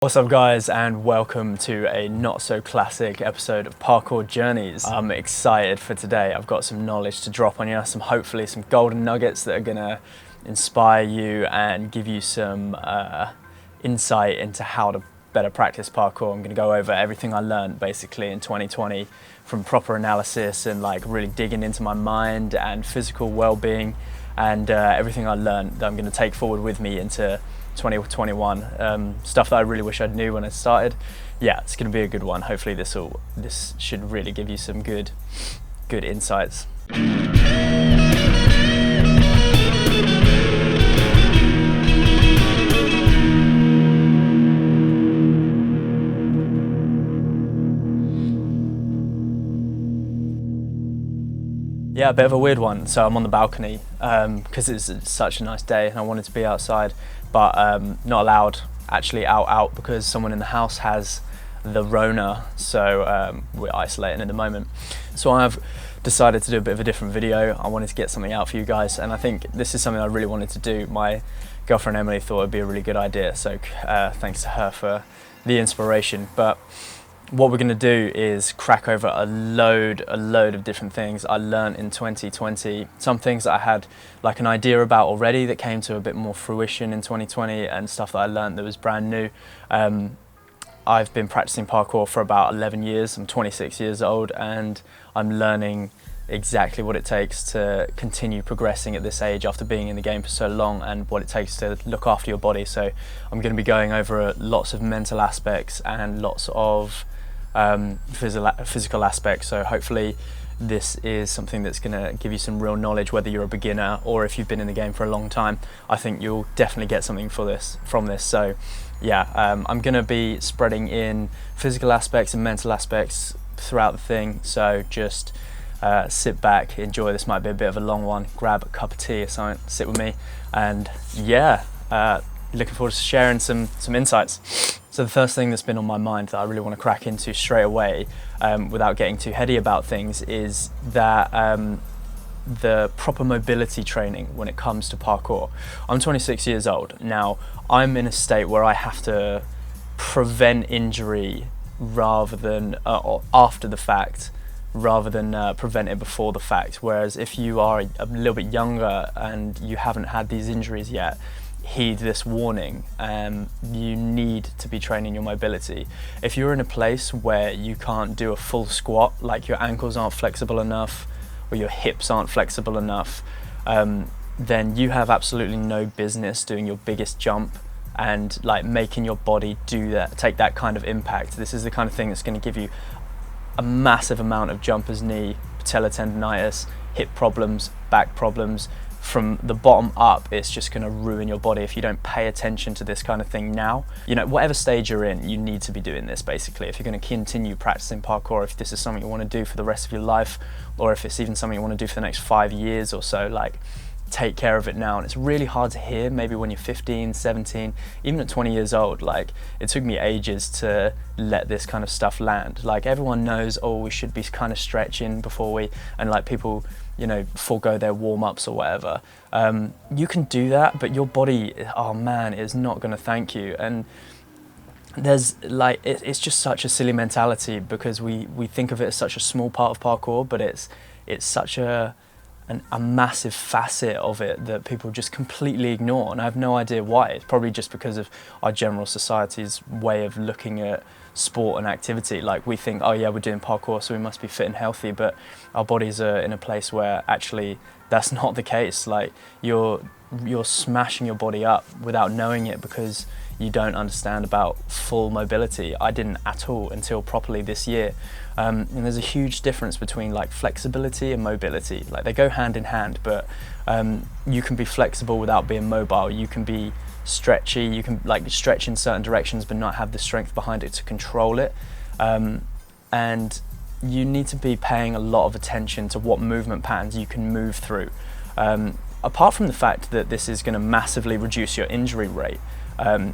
What's up guys, and welcome to a not so classic episode of Parkour Journeys. I'm excited for today. I've got some knowledge to drop on you, hopefully some golden nuggets that are gonna inspire you and give you some insight into how to better practice parkour. I'm gonna go over everything I learned basically in 2020 from proper analysis and like really digging into my mind and physical well-being and everything I learned that I'm gonna take forward with me into 2021, stuff that I really wish I'd knew when I started. Yeah, it's going to be a good one. Hopefully this should really give you some good insights. Yeah, a bit of a weird one. So I'm on the balcony because it's such a nice day and I wanted to be outside, but not allowed actually out because someone in the house has the Rona, so we're isolating at the moment. So I've decided to do a bit of a different video. I wanted to get something out for you guys, and I think this is something I really wanted to do. My girlfriend Emily thought it'd be a really good idea, so thanks to her for the inspiration. But what we're going to do is crack over a load of different things I learned in 2020. Some things that I had like an idea about already that came to a bit more fruition in 2020, and stuff that I learned that was brand new. I've been practicing parkour for about 11 years. I'm 26 years old and I'm learning exactly what it takes to continue progressing at this age after being in the game for so long, and what it takes to look after your body. So I'm going to be going over lots of mental aspects and lots of physical aspects, so hopefully this is something that's going to give you some real knowledge, whether you're a beginner or if you've been in the game for a long time. I think you'll definitely get something from this. So yeah, I'm going to be spreading in physical aspects and mental aspects throughout the thing, so just sit back, enjoy. This might be a bit of a long one. Grab a cup of tea or something, sit with me, and yeah, looking forward to sharing some insights. So the first thing that's been on my mind that I really want to crack into straight away, without getting too heady about things, is that the proper mobility training when it comes to parkour. I'm 26 years old. Now, I'm in a state where I have to prevent injury rather than after the fact, rather than prevent it before the fact. Whereas if you are a little bit younger and you haven't had these injuries yet, heed this warning. You need to be training your mobility. If you're in a place where you can't do a full squat, like your ankles aren't flexible enough or your hips aren't flexible enough, then you have absolutely no business doing your biggest jump and like making your body take that kind of impact. This is the kind of thing that's going to give you a massive amount of jumper's knee, patellar tendonitis, hip problems, back problems. From the bottom up, it's just going to ruin your body if you don't pay attention to this kind of thing now. You know, whatever stage you're in, you need to be doing this basically. If you're going to continue practicing parkour, if this is something you want to do for the rest of your life, or if it's even something you want to do for the next 5 years or so, like, take care of it now. And it's really hard to hear maybe when you're 15, 17, even at 20 years old. Like, it took me ages to let this kind of stuff land. Like, everyone knows, oh, we should be kind of stretching before and like people, you know, forego their warm-ups or whatever. You can do that, but your body, oh man, is not going to thank you. And there's like, it's just such a silly mentality because we think of it as such a small part of parkour, but it's such a massive facet of it that people just completely ignore, and I have no idea why. It's probably just because of our general society's way of looking at sport and activity. Like, we think, oh yeah, we're doing parkour, so we must be fit and healthy, but our bodies are in a place where actually that's not the case. Like, you're smashing your body up without knowing it because you don't understand about full mobility. I didn't at all until properly this year. And there's a huge difference between like flexibility and mobility. Like, they go hand in hand, but you can be flexible without being mobile. You can be stretchy, you can like stretch in certain directions but not have the strength behind it to control it. And you need to be paying a lot of attention to what movement patterns you can move through. Apart from the fact that this is going to massively reduce your injury rate,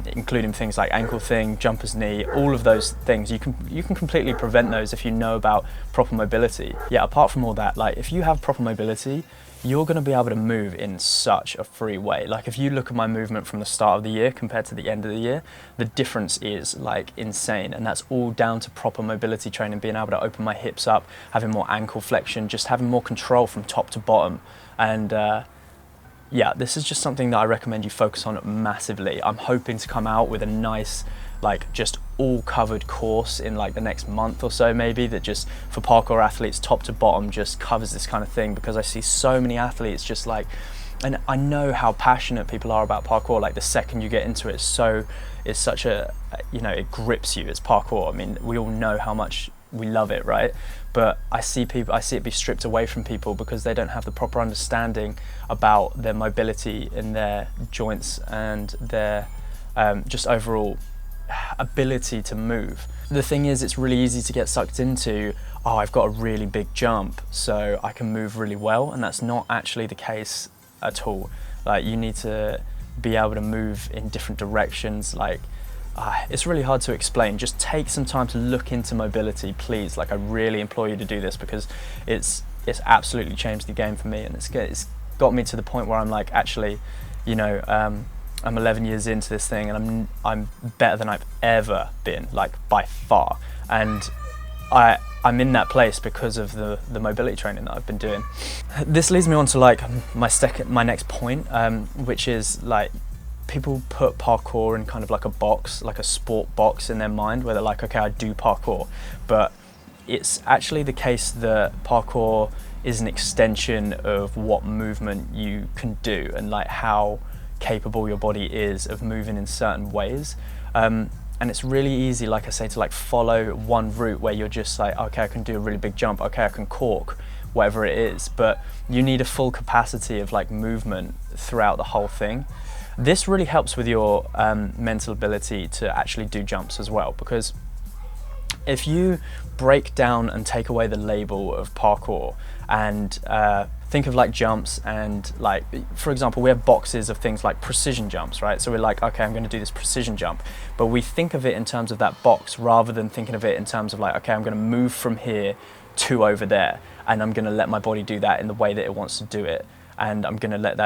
including things like ankle thing, jumper's knee, all of those things. You can completely prevent those if you know about proper mobility. Yeah, apart from all that, like if you have proper mobility, you're going to be able to move in such a free way. Like if you look at my movement from the start of the year compared to the end of the year, the difference is like insane. And that's all down to proper mobility training, being able to open my hips up, having more ankle flexion, just having more control from top to bottom. And yeah, this is just something that I recommend you focus on massively. I'm hoping to come out with a nice, like just all covered course in like the next month or so maybe, that just for parkour athletes top to bottom just covers this kind of thing, because I see so many athletes just like, and I know how passionate people are about parkour. Like the second you get into it, it's such a, you know, it grips you. It's parkour. I mean, we all know how much we love it, right? But I see it be stripped away from people because they don't have the proper understanding about their mobility in their joints and their just overall ability to move. The thing is, it's really easy to get sucked into, oh, I've got a really big jump so I can move really well, and that's not actually the case at all. Like you need to be able to move in different directions. Like it's really hard to explain. Just take some time to look into mobility, please. Like I really implore you to do this, because it's absolutely changed the game for me, and it's got me to the point where I'm like, actually, you know, I'm 11 years into this thing and I'm better than I've ever been, like by far. And I'm in that place because of the mobility training that I've been doing. This leads me on to like my next point, which is like, people put parkour in kind of like a box, like a sport box in their mind, where they're like, okay, I do parkour. But it's actually the case that parkour is an extension of what movement you can do, and like how capable your body is of moving in certain ways. And it's really easy, like I say, to like follow one route where you're just like, okay, I can do a really big jump, okay, I can cork, whatever it is. But you need a full capacity of like movement throughout the whole thing. This really helps with your mental ability to actually do jumps as well, because if you break down and take away the label of parkour and think of like jumps, and like, for example, we have boxes of things like precision jumps, right? So we're like, okay, I'm going to do this precision jump, but we think of it in terms of that box rather than thinking of it in terms of like, okay, I'm going to move from here to over there, and I'm going to let my body do that in the way that it wants to do it, and I'm going to let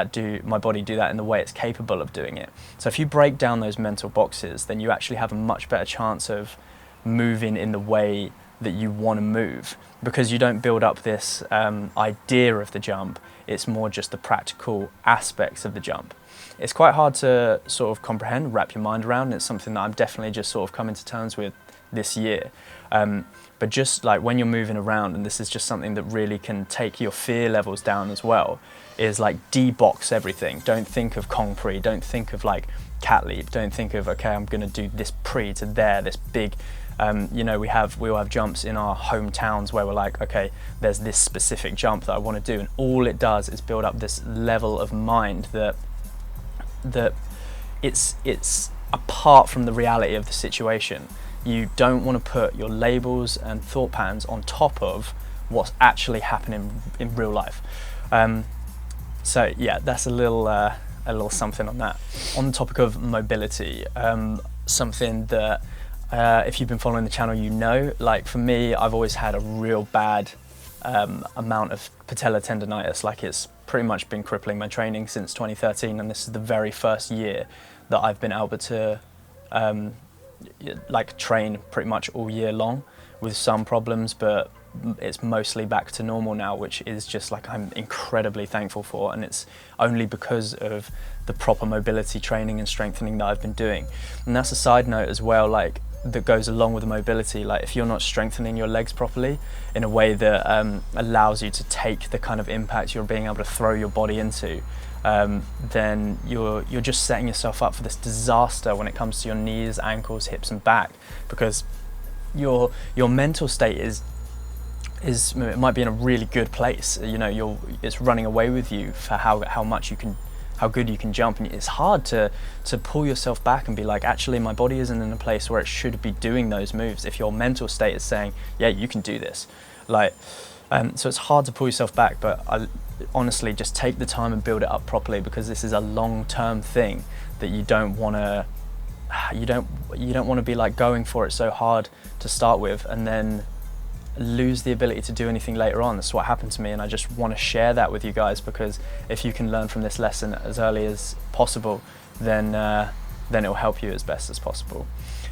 my body do that in the way it's capable of doing it. So if you break down those mental boxes, then you actually have a much better chance of moving in the way that you want to move, because you don't build up this idea of the jump. It's more just the practical aspects of the jump. It's quite hard to sort of comprehend, wrap your mind around. It's something that I'm definitely just sort of coming to terms with this year. But just like when you're moving around, and this is just something that really can take your fear levels down as well, is like de-box everything. Don't think of Kong Pre, don't think of like cat leap, don't think of, okay, I'm gonna do this pre to there, this big, you know, we all have jumps in our hometowns where we're like, okay, there's this specific jump that I want to do, and all it does is build up this level of mind that it's apart from the reality of the situation. You don't want to put your labels and thought patterns on top of what's actually happening in real life. So yeah, that's a little something on that. On the topic of mobility, something that if you've been following the channel, you know, like for me, I've always had a real bad amount of patellar tendonitis. Like it's pretty much been crippling my training since 2013, and this is the very first year that I've been able to like train pretty much all year long with some problems, but it's mostly back to normal now, which is just like, I'm incredibly thankful for, and it's only because of the proper mobility training and strengthening that I've been doing. And that's a side note as well, like that goes along with the mobility. Like if you're not strengthening your legs properly in a way that allows you to take the kind of impact you're being able to throw your body into, then you're just setting yourself up for this disaster when it comes to your knees, ankles, hips and back, because your mental state is it might be in a really good place, you know, it's running away with you for how good you can jump, and it's hard to pull yourself back and be like, actually my body isn't in a place where it should be doing those moves if your mental state is saying, yeah, you can do this. Like so it's hard to pull yourself back, but honestly, just take the time and build it up properly, because this is a long-term thing that you don't want to be like going for it so hard to start with, and then lose the ability to do anything later on. That's what happened to me, and I just want to share that with you guys, because if you can learn from this lesson as early as possible, then it'll help you as best as possible.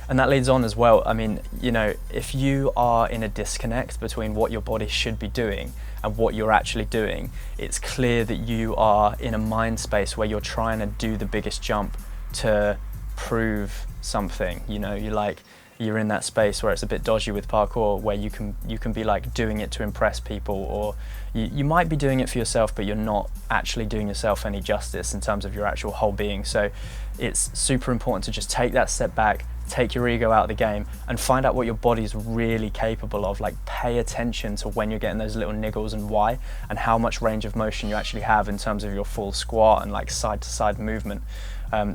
And that leads on as well. I mean, you know, if you are in a disconnect between what your body should be doing and what you're actually doing, it's clear that you are in a mind space where you're trying to do the biggest jump to prove something. You know, you're in that space where it's a bit dodgy with parkour, where you can be like doing it to impress people, or you might be doing it for yourself, but you're not actually doing yourself any justice in terms of your actual whole being. So it's super important to just take that step back, take your ego out of the game, and find out what your body's really capable of. Like, pay attention to when you're getting those little niggles and why, and how much range of motion you actually have in terms of your full squat and like side to side movement.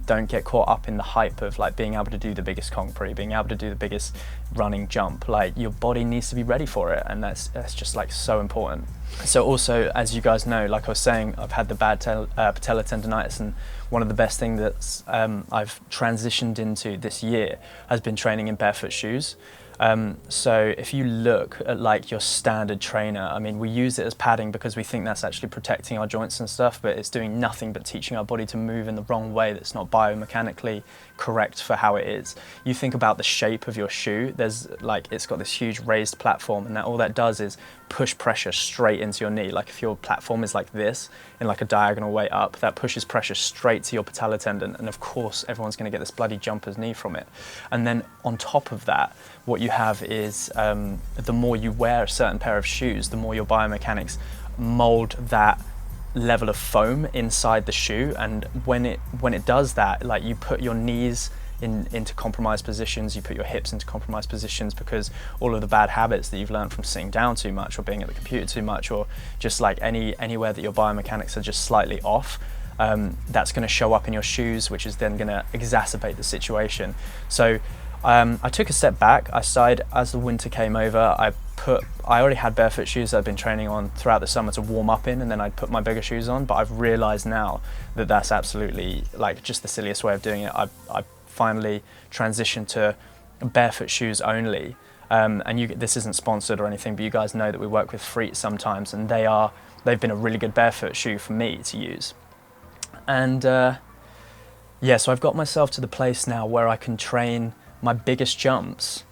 Don't get caught up in the hype of like being able to do the biggest concrete, being able to do the biggest running jump. Like, your body needs to be ready for it, and that's just like so important. So also, as you guys know, like I was saying, I've had the bad patella tendonitis, and one of the best things that I've transitioned into this year has been training in barefoot shoes. So if you look at like your standard trainer, I mean, we use it as padding because we think that's actually protecting our joints and stuff, but it's doing nothing but teaching our body to move in the wrong way that's not biomechanically correct for how it is. You think about the shape of your shoe, there's like, it's got this huge raised platform, and all that does is push pressure straight into your knee. Like, if your platform is like this, in like a diagonal way up, that pushes pressure straight to your patella tendon, and of course everyone's going to get this bloody jumper's knee from it. And then on top of that, what you have is the more you wear a certain pair of shoes, the more your biomechanics mold that level of foam inside the shoe. And when it does that, like, you put your knees into compromised positions, you put your hips into compromised positions, because all of the bad habits that you've learned from sitting down too much, or being at the computer too much, or just like anywhere that your biomechanics are just slightly off, that's going to show up in your shoes, which is then going to exacerbate the situation. So I took a step back. I decided, as the winter came over, I already had barefoot shoes that I'd been training on throughout the summer to warm up in, and then I'd put my bigger shoes on. But I've realized now that that's absolutely like just the silliest way of doing it. I finally transitioned to barefoot shoes only. And this isn't sponsored or anything, but you guys know that we work with Freet sometimes, and they've been a really good barefoot shoe for me to use. And yeah, so I've got myself to the place now where I can train my biggest jumps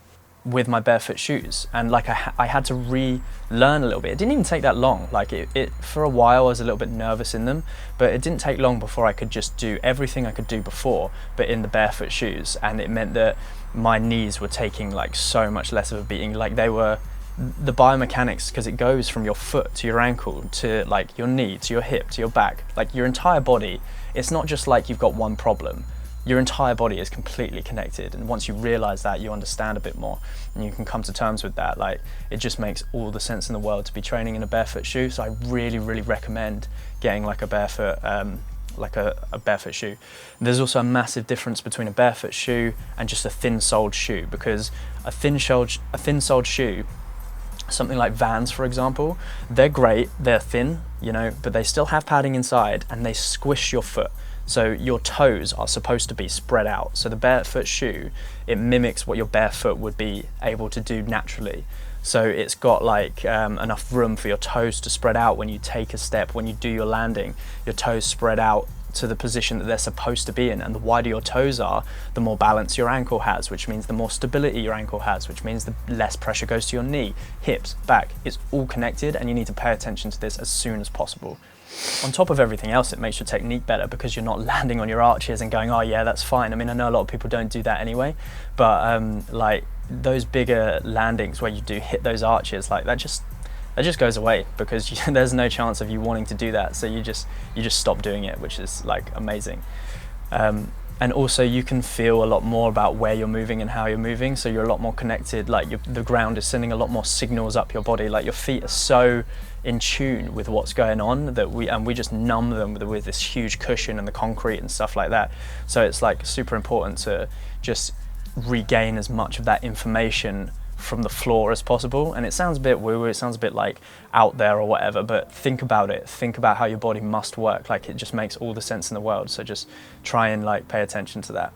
with my barefoot shoes. And like, I had to relearn a little bit. It didn't even take that long. Like, it for a while I was a little bit nervous in them, but it didn't take long before I could just do everything I could do before, but in the barefoot shoes. And it meant that my knees were taking like so much less of a beating. Like, they were, the biomechanics, because it goes from your foot to your ankle to like your knee to your hip to your back, like your entire body. It's not just like you've got one problem. Your entire body is completely connected, and once you realize that, you understand a bit more, and you can come to terms with that. Like, it just makes all the sense in the world to be training in a barefoot shoe. So I really, really recommend getting like a barefoot, a barefoot shoe. And there's also a massive difference between a barefoot shoe and just a thin-soled shoe, because a thin-soled shoe, something like Vans, for example, they're great, they're thin, you know, but they still have padding inside, and they squish your foot. So your toes are supposed to be spread out. So the barefoot shoe, it mimics what your bare foot would be able to do naturally. So it's got like enough room for your toes to spread out when you take a step, when you do your landing, your toes spread out to the position that they're supposed to be in. And the wider your toes are, the more balance your ankle has, which means the more stability your ankle has, which means the less pressure goes to your knee, hips, back. It's all connected, and you need to pay attention to this as soon as possible. On top of everything else, it makes your technique better, because you're not landing on your arches and going, oh yeah, that's fine. I mean, I know a lot of people don't do that anyway, but like those bigger landings where you do hit those arches, like that just goes away, because there's no chance of you wanting to do that. So you just stop doing it, which is like amazing. And also you can feel a lot more about where you're moving and how you're moving, so you're a lot more connected. Like, the ground is sending a lot more signals up your body. Like, your feet are so in tune with what's going on that we just numb them with this huge cushion and the concrete and stuff like that. So it's like super important to just regain as much of that information from the floor as possible. And it sounds a bit woo-woo, it sounds a bit like out there or whatever, but think about it. Think about how your body must work. Like, it just makes all the sense in the world. So just try and like pay attention to that.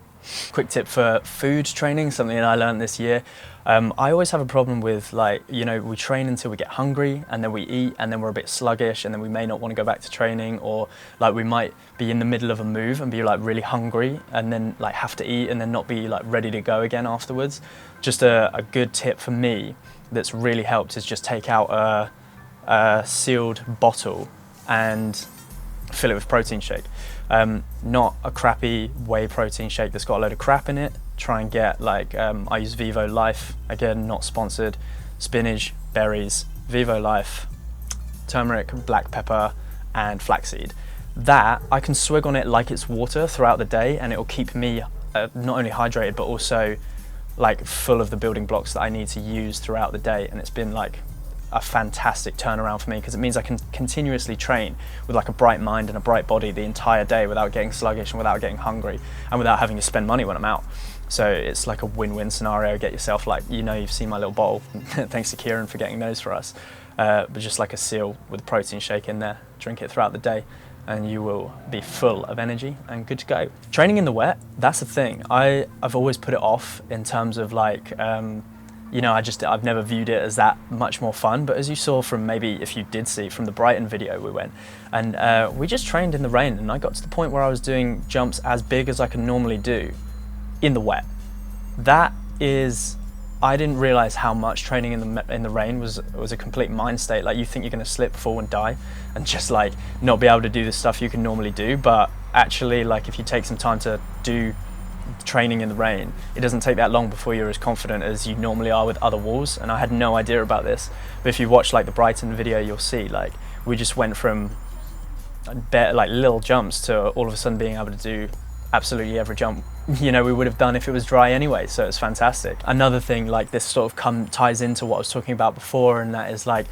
Quick tip for food training, something that I learned this year. I always have a problem with, like, you know, we train until we get hungry and then we eat and then we're a bit sluggish and then we may not want to go back to training, or like we might be in the middle of a move and be like really hungry and then like have to eat and then not be like ready to go again afterwards. Just a good tip for me that's really helped is just take out a sealed bottle and fill it with protein shake. Not a crappy whey protein shake that's got a load of crap in it. Try and get like, I use Vivo Life, again, not sponsored, spinach, berries, Vivo Life, turmeric, black pepper, and flaxseed. That, I can swig on it like it's water throughout the day, and it'll keep me not only hydrated, but also like full of the building blocks that I need to use throughout the day. And it's been like a fantastic turnaround for me, because it means I can continuously train with like a bright mind and a bright body the entire day without getting sluggish and without getting hungry and without having to spend money when I'm out. So it's like a win-win scenario. Get yourself, like, you know, you've seen my little bottle, thanks to Kieran for getting those for us, but just like a seal with protein shake in there. Drink it throughout the day and you will be full of energy and good to go. Training in the wet, that's the thing. I've always put it off in terms of like, you know, I've never viewed it as that much more fun. But as you saw from, maybe if you did see from the Brighton video we went, and we just trained in the rain, and I got to the point where I was doing jumps as big as I can normally do in the wet. That is, I didn't realize how much training in the rain was a complete mind state. Like, you think you're going to slip, fall and die and just like not be able to do the stuff you can normally do, but actually, like, if you take some time to do training in the rain, it doesn't take that long before you're as confident as you normally are with other walls. And I had no idea about this, but if you watch like the Brighton video, you'll see like we just went from like little jumps to all of a sudden being able to do absolutely every jump, you know, we would have done if it was dry anyway. So it's fantastic. Another thing, like, this sort of ties into what I was talking about before, and that is like,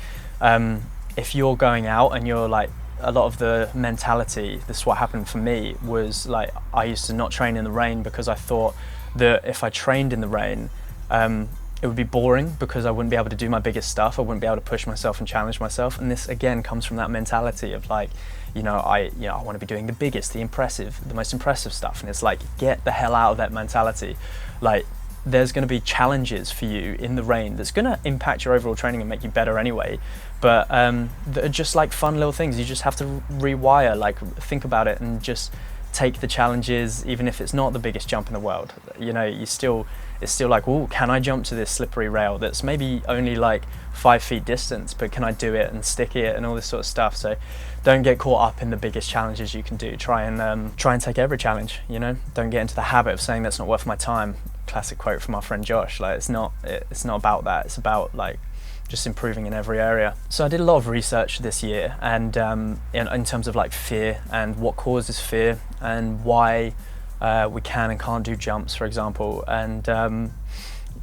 if you're going out and you're like, a lot of the mentality, this is what happened for me, was like, I used to not train in the rain because I thought that if I trained in the rain, it would be boring because I wouldn't be able to do my biggest stuff. I wouldn't be able to push myself and challenge myself. And this again comes from that mentality of like, I want to be doing the biggest, the most impressive stuff. And it's like, get the hell out of that mentality. Like, there's going to be challenges for you in the rain that's going to impact your overall training and make you better anyway. But they're just like fun little things. You just have to rewire, like, think about it and just take the challenges, even if it's not the biggest jump in the world. You know, it's still like, oh, can I jump to this slippery rail that's maybe only like 5 feet distance, but can I do it and stick it and all this sort of stuff? So don't get caught up in the biggest challenges you can do. Try and take every challenge, you know? Don't get into the habit of saying that's not worth my time. Classic quote from our friend Josh. Like, it's not about that. It's about like just improving in every area. So I did a lot of research this year, and in terms of like fear and what causes fear and why we can and can't do jumps, for example. And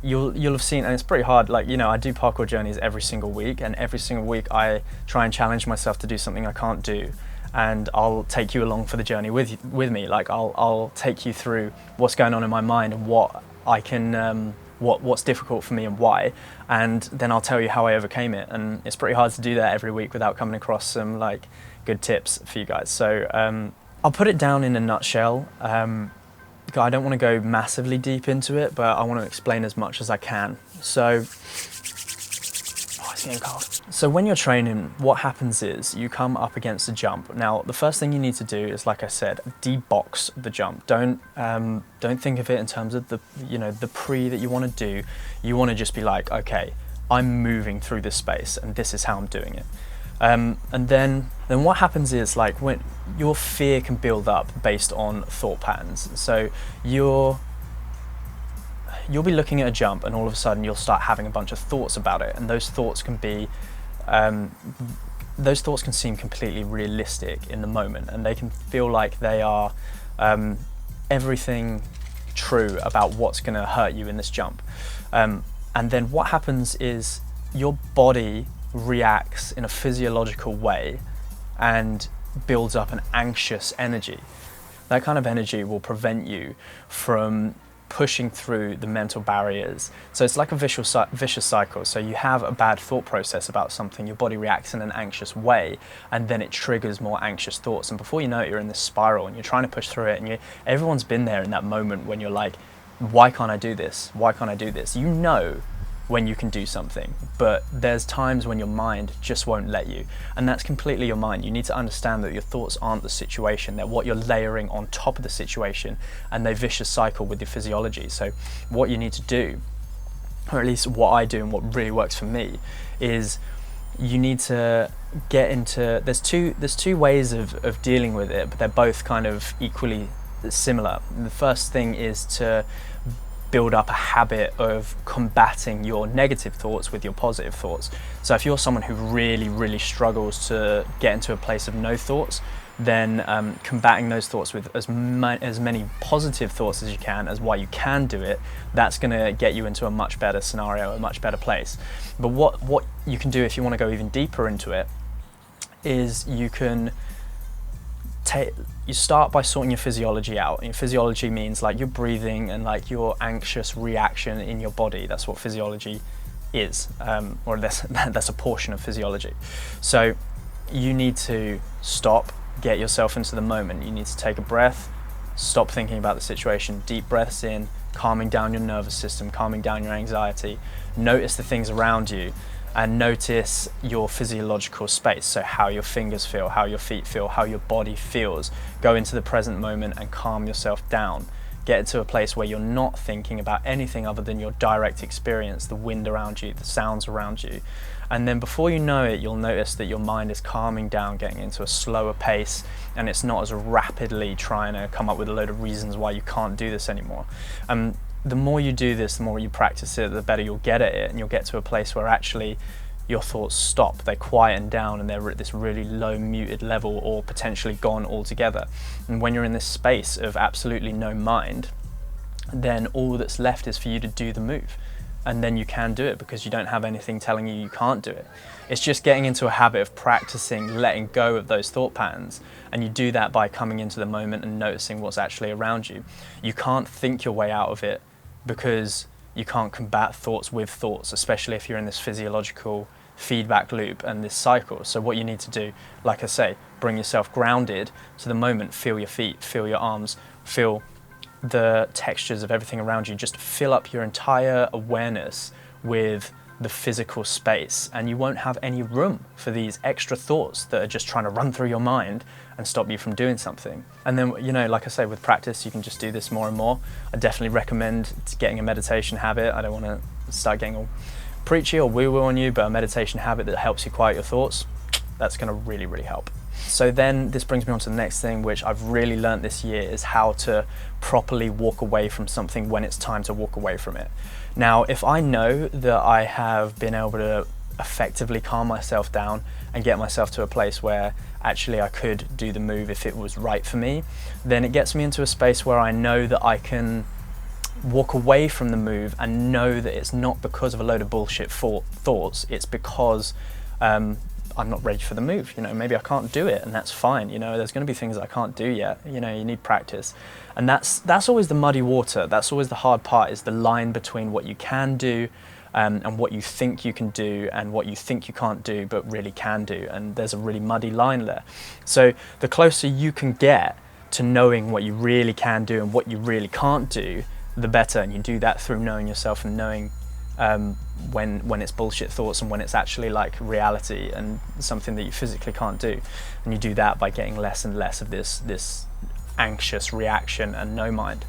you'll have seen, and it's pretty hard, like, you know, I do parkour journeys every single week, and every single week I try and challenge myself to do something I can't do, and I'll take you along for the journey with me. Like, I'll take you through what's going on in my mind and what I can what's difficult for me and why, and then I'll tell you how I overcame it. And it's pretty hard to do that every week without coming across some like good tips for you guys. So I'll put it down in a nutshell. I don't want to go massively deep into it, but I want to explain as much as I can. So, it's getting cold. So when you're training, what happens is you come up against a jump. Now, the first thing you need to do is, like I said, de-box the jump. Don't think of it in terms of the pre that you want to do. You want to just be like, okay, I'm moving through this space, and this is how I'm doing it. And then what happens is, like, when your fear can build up based on thought patterns. So you'll be looking at a jump, and all of a sudden you'll start having a bunch of thoughts about it, and those thoughts can seem completely realistic in the moment, and they can feel like they are everything true about what's going to hurt you in this jump. And then what happens is your body reacts in a physiological way and builds up an anxious energy. That kind of energy will prevent you from pushing through the mental barriers. So it's like a vicious cycle. So you have a bad thought process about something, your body reacts in an anxious way, and then it triggers more anxious thoughts. And before you know it, you're in this spiral and you're trying to push through it. And everyone's been there in that moment when you're like, why can't I do this? Why can't I do this? You know when you can do something, but there's times when your mind just won't let you, and that's completely your mind. You need to understand that your thoughts aren't the situation, they're what you're layering on top of the situation, and they vicious cycle with your physiology. So what you need to do, or at least what I do and what really works for me, is you need to get into, there's two ways of dealing with it, but they're both kind of equally similar. The first thing is to build up a habit of combating your negative thoughts with your positive thoughts. So if you're someone who really struggles to get into a place of no thoughts, then combating those thoughts with as many positive thoughts as you can, as why you can do it, that's going to get you into a much better scenario, a much better place. But what you can do if you want to go even deeper into it is you start by sorting your physiology out. And your physiology means like your breathing and like your anxious reaction in your body. That's what physiology is, or that's a portion of physiology. So you need to stop, get yourself into the moment. You need to take a breath, stop thinking about the situation, deep breaths in, calming down your nervous system, calming down your anxiety. Notice the things around you, and notice your physiological space, so how your fingers feel, how your feet feel, how your body feels. Go into the present moment and calm yourself down. Get into a place where you're not thinking about anything other than your direct experience, the wind around you, the sounds around you. And then before you know it, you'll notice that your mind is calming down, getting into a slower pace, and it's not as rapidly trying to come up with a load of reasons why you can't do this anymore. The more you do this, the more you practice it, the better you'll get at it, and you'll get to a place where actually your thoughts stop, they quieten down, and they're at this really low muted level, or potentially gone altogether. And when you're in this space of absolutely no mind, then all that's left is for you to do the move. And then you can do it because you don't have anything telling you can't do it. It's just getting into a habit of practicing letting go of those thought patterns, and you do that by coming into the moment and noticing what's actually around you. You can't think your way out of it, because you can't combat thoughts with thoughts, especially if you're in this physiological feedback loop and this cycle. So what you need to do, like I say, bring yourself grounded to the moment. Feel your feet, feel your arms, feel the textures of everything around you. Just fill up your entire awareness with the physical space, and you won't have any room for these extra thoughts that are just trying to run through your mind and stop you from doing something. And then, like I say, with practice, you can just do this more and more. I definitely recommend getting a meditation habit. I don't want to start getting all preachy or woo-woo on you, but a meditation habit that helps you quiet your thoughts, that's going to really help. So then this brings me on to the next thing, which I've really learned this year, is how to properly walk away from something when it's time to walk away from it. Now, if I know that I have been able to effectively calm myself down and get myself to a place where actually I could do the move if it was right for me, then it gets me into a space where I know that I can walk away from the move and know that it's not because of a load of bullshit thoughts, it's because I'm not ready for the move. Maybe I can't do it, and that's fine. There's going to be things I can't do yet. You need practice, and that's always the muddy water. That's always the hard part, is the line between what you can do and what you think you can do, and what you think you can't do but really can do. And there's a really muddy line there. So the closer you can get to knowing what you really can do and what you really can't do, the better. And you do that through knowing yourself and knowing when it's bullshit thoughts and when it's actually like reality and something that you physically can't do. And you do that by getting less and less of this anxious reaction and no mind.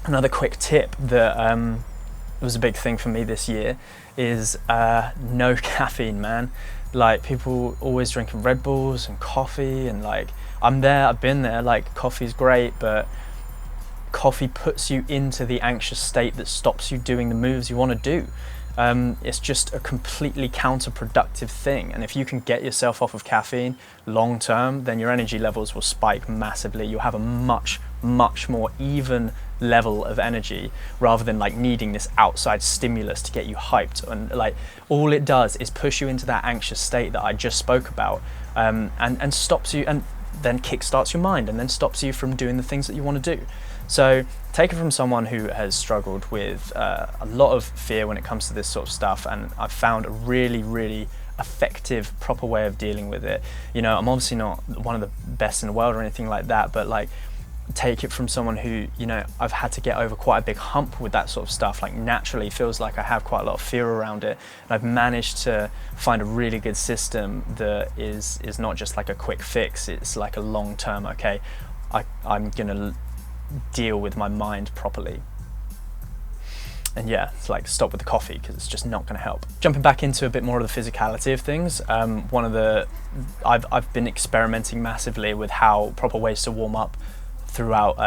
Another quick tip that was a big thing for me this year is no caffeine, man. Like, people always drinking Red Bulls and coffee, and like, I've been there, like, coffee's great, but coffee puts you into the anxious state that stops you doing the moves you want to do. It's just a completely counterproductive thing, and if you can get yourself off of caffeine long term, then your energy levels will spike massively. You'll have a much more even level of energy, rather than like needing this outside stimulus to get you hyped. And like, all it does is push you into that anxious state that I just spoke about, and stops you, and then kickstarts your mind, and then stops you from doing the things that you want to do. So take it from someone who has struggled with a lot of fear when it comes to this sort of stuff, and I've found a really, really effective, proper way of dealing with it. You know, I'm obviously not one of the best in the world or anything like that, but like, take it from someone who, you know, I've had to get over quite a big hump with that sort of stuff. Like, naturally feels like I have quite a lot of fear around it, and I've managed to find a really good system that is not just like a quick fix. It's like a long term, okay, I'm gonna deal with my mind properly. And yeah, it's like, stop with the coffee because it's just not going to help. Jumping back into a bit more of the physicality of things, I've been experimenting massively with how proper ways to warm up throughout,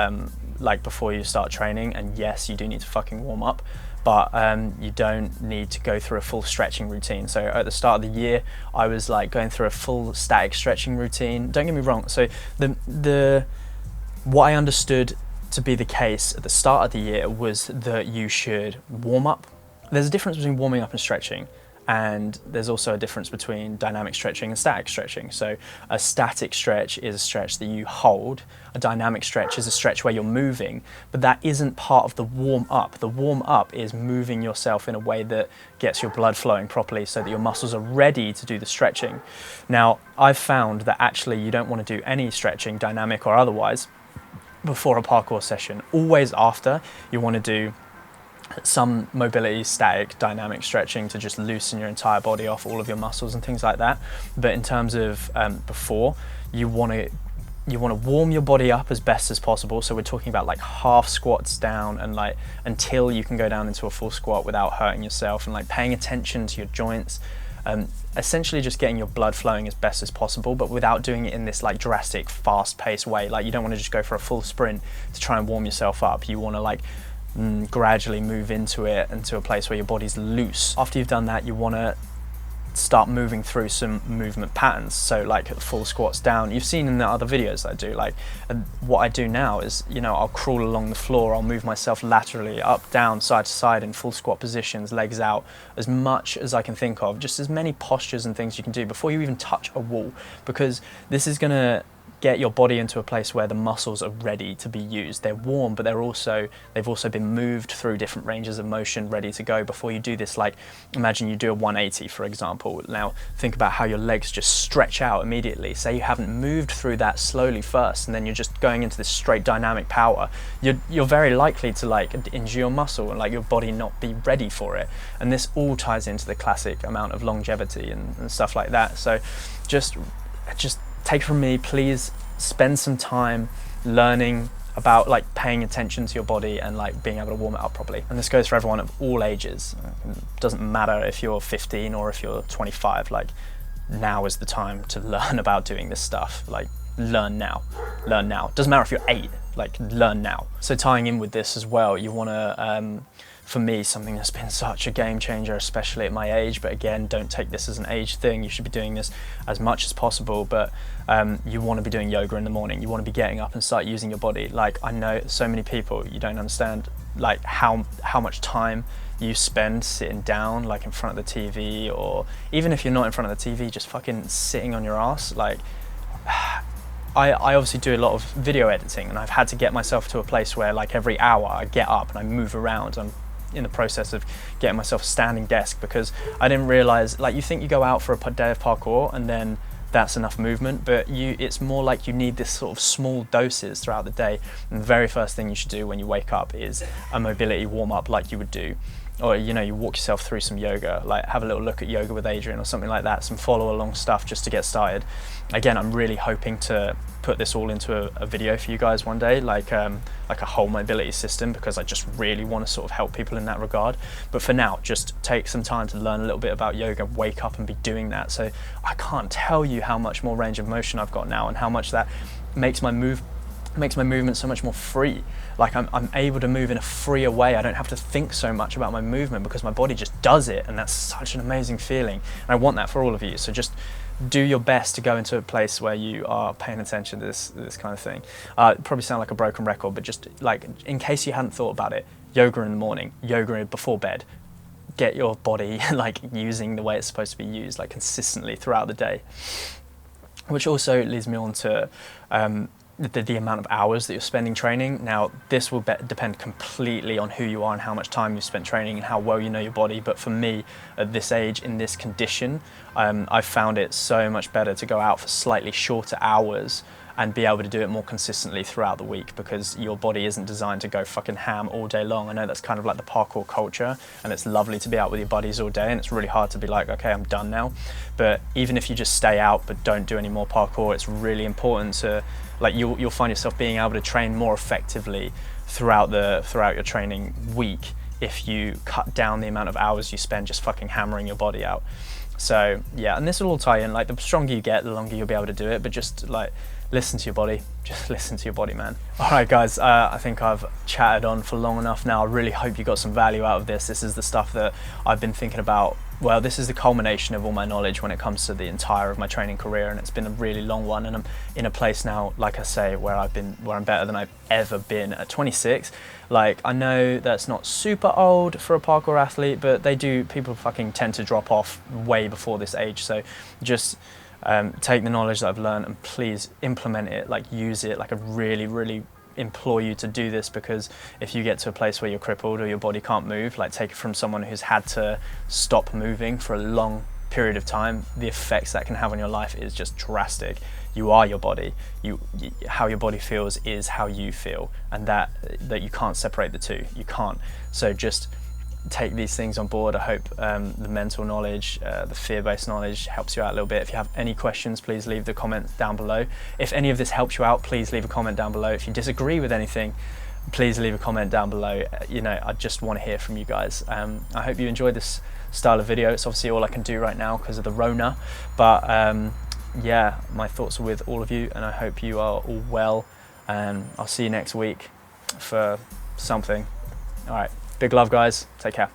like before you start training. And yes, you do need to fucking warm up, but you don't need to go through a full stretching routine. So at the start of the year, I was like going through a full static stretching routine. Don't get me wrong. So what I understood to be the case at the start of the year was that you should warm up. There's a difference between warming up and stretching, and there's also a difference between dynamic stretching and static stretching. So a static stretch is a stretch that you hold. A dynamic stretch is a stretch where you're moving, but that isn't part of the warm up. The warm up is moving yourself in a way that gets your blood flowing properly so that your muscles are ready to do the stretching. Now, I've found that actually you don't want to do any stretching, dynamic or otherwise, before a parkour session. Always after, you want to do some mobility, static, dynamic stretching to just loosen your entire body off, all of your muscles and things like that. But in terms of before, you want to warm your body up as best as possible. So we're talking about like half squats down, and like until you can go down into a full squat without hurting yourself, and like paying attention to your joints. Essentially just getting your blood flowing as best as possible, but without doing it in this like drastic, fast-paced way. Like, you don't want to just go for a full sprint to try and warm yourself up. You want to like gradually move into it, into a place where your body's loose. After you've done that, you want to start moving through some movement patterns. So like full squats down, you've seen in the other videos that I do. Like, what I do now is, you know, I'll crawl along the floor, I'll move myself laterally up, down, side to side in full squat positions, legs out, as much as I can think of, just as many postures and things you can do before you even touch a wall, because this is gonna get your body into a place where the muscles are ready to be used. They're warm, but they've also been moved through different ranges of motion, ready to go before you do this. Like, imagine you do a 180, for example. Now think about how your legs just stretch out immediately. Say you haven't moved through that slowly first, and then you're just going into this straight dynamic power. You're very likely to like injure your muscle and like your body not be ready for it. And this all ties into the classic amount of longevity and stuff like that. So just take it from me, please spend some time learning about like paying attention to your body and like being able to warm it up properly. And this goes for everyone of all ages. It doesn't matter if you're 15 or if you're 25, like, now is the time to learn about doing this stuff. Like, learn now. Doesn't matter if you're 8, like, learn now. So tying in with this as well, you wanna, for me, something that's been such a game changer, especially at my age, but again, don't take this as an age thing. You should be doing this as much as possible, but you want to be doing yoga in the morning. You want to be getting up and start using your body. Like, I know so many people, you don't understand like how much time you spend sitting down, like in front of the TV, or even if you're not in front of the TV, just fucking sitting on your ass. Like, I obviously do a lot of video editing, and I've had to get myself to a place where like every hour I get up and I move around. I'm in the process of getting myself a standing desk, because I didn't realize, like, you think you go out for a day of parkour and then that's enough movement, but it's more like you need this sort of small doses throughout the day. And the very first thing you should do when you wake up is a mobility warm up, like you would do, or, you know, you walk yourself through some yoga, like have a little look at Yoga with Adrian or something like that, some follow along stuff just to get started. Again, I'm really hoping to put this all into a video for you guys one day, like a whole mobility system, because I just really want to sort of help people in that regard. But for now, just take some time to learn a little bit about yoga, wake up and be doing that. So I can't tell you how much more range of motion I've got now, and how much that makes my movement so much more free. Like, I'm able to move in a freer way. I don't have to think so much about my movement because my body just does it, and that's such an amazing feeling. And I want that for all of you. So just do your best to go into a place where you are paying attention to this kind of thing. Probably sound like a broken record, but just like, in case you hadn't thought about it, yoga in the morning, yoga before bed. Get your body like using the way it's supposed to be used, like consistently throughout the day. Which also leads me on to the amount of hours that you're spending training. Now, this will depend completely on who you are and how much time you've spent training and how well you know your body. But for me, at this age, in this condition, I've found it so much better to go out for slightly shorter hours and be able to do it more consistently throughout the week, because your body isn't designed to go fucking ham all day long. I know that's kind of like the parkour culture, and it's lovely to be out with your buddies all day, and it's really hard to be like, okay, I'm done now. But even if you just stay out but don't do any more parkour, it's really important to, like, you'll find yourself being able to train more effectively throughout your training week if you cut down the amount of hours you spend just fucking hammering your body out. So yeah, and this will all tie in, like, the stronger you get, the longer you'll be able to do it, but just like, listen to your body, just listen to your body, man. All right, guys, I think I've chatted on for long enough now. I really hope you got some value out of this. This is the stuff that I've been thinking about. Well, this is the culmination of all my knowledge when it comes to the entire of my training career, and it's been a really long one, and I'm in a place now, like I say, where I'm better than I've ever been at 26. Like, I know that's not super old for a parkour athlete, but people fucking tend to drop off way before this age. So just take the knowledge that I've learned and please implement it, like, use it. Like, I really, really implore you to do this, because if you get to a place where you're crippled or your body can't move, like, take it from someone who's had to stop moving for a long period of time, the effects that can have on your life is just drastic. You are your body. How your body feels is how you feel, and that you can't separate the two. You can't. So just take these things on board. I hope the mental knowledge, the fear-based knowledge helps you out a little bit. If you have any questions, please leave the comments down below. If any of this helps you out, please leave a comment down below. If you disagree with anything, please leave a comment down below. You know, I just want to hear from you guys. I hope you enjoyed this style of video. It's obviously all I can do right now because of the Rona, but yeah, my thoughts are with all of you, and I hope you are all well, and I'll see you next week for something. All right. Big love, guys. Take care.